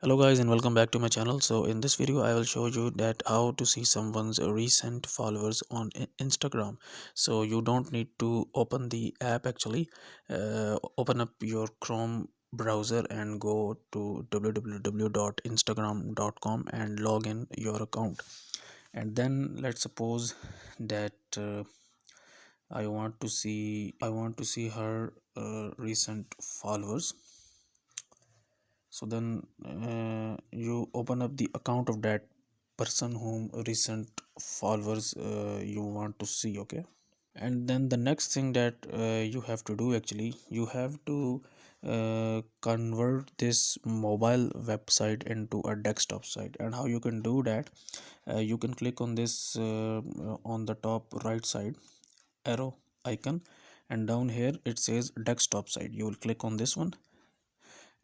Hello guys and welcome back to my channel. So in this video I will show you that how to see someone's recent followers on Instagram. So you don't need to open the app actually. Open up your Chrome browser and go to www.instagram.com and log in your account. And then let's suppose that I want to see her recent followers. So then you open up the account of that person whom recent followers you want to see. Okay, and then the next thing that you have to do, actually you have to convert this mobile website into a desktop site. And how you can do that, you can click on this on the top right side arrow icon, and down here it says desktop site. You will click on this one,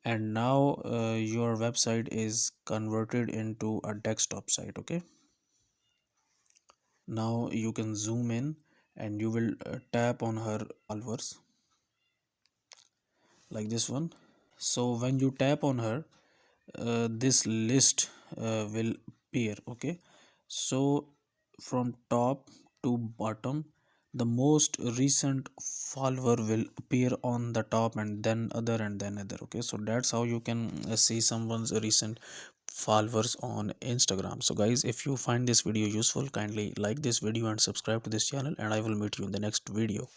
and now your website is converted into a desktop site. Okay, now you can zoom in and you will tap on her followers like this one. So when you tap on her, this list will appear. Okay, so from top to bottom, the most recent follower will appear on the top, and then other, and then other. Okay, so that's how you can see someone's recent followers on Instagram. So guys, if you find this video useful, kindly like this video and subscribe to this channel, and I will meet you in the next video.